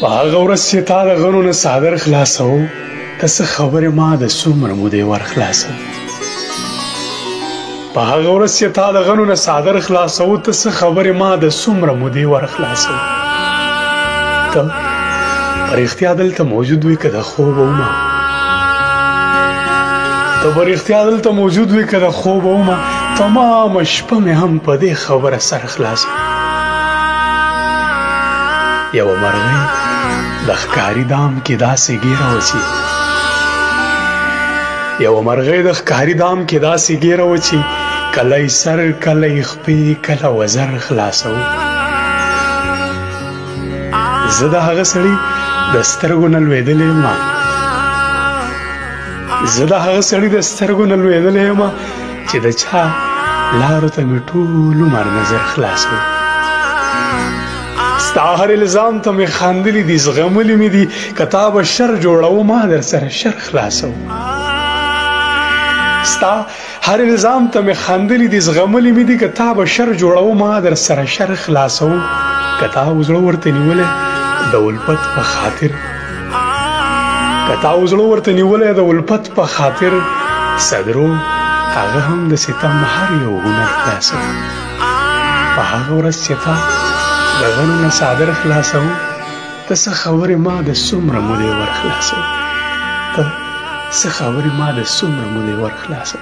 په هغه ورځ چې تا د غنو نه څادر خلاصوو ته څه خبرې ما د څومره مودې ور خلاصوو په هغه ورځ چې تا د غنو نه څادر خلاصوو ته څه خبرې ما د څومره مودې ور خلاصوو ته په رښتیا دلته موجود وي که د خوب ومه ته په رښتیا دلته موجود وي که د خوب ومه تمامه شپه مې هم په دې خبره سر خلاصه یوه مرغۍ د ښکاري دام کې داسې ګیره وچي یوه مرغۍ د ښکاري دام کې داسې ګیره وچي کله یې سر کله یې خپې کله وزر خلاصو زه د هغه سړي د سترګو نه لوېدلی یم زه د هغه سړي د سترګو نه لوېدلی یم چې د چا لارو ته مې ټول عمر نظر خلاصو ستا هر الزام ته مې خندلي دي زغملي مې دي که تا به شر جوړوه ما در سره شر خلاصو ستا هر الزام ته مې خندلي دي زغملي مې دي که تا به شر جوړوه ما در سره شر خلاصو که تا زړه ورته نیولی د الفت په خاطر که تا زړه ورته نیولی د الفت په خاطر صدرو هغه هم د ستم هر یو هنر خلاصو په هغه ورځ چې تا د غنو نه څادر خلاصو ته څه خبرې ما د څومره مودې ور خلاصو ته څه خبرې ما د څومره مودې ور خلاصو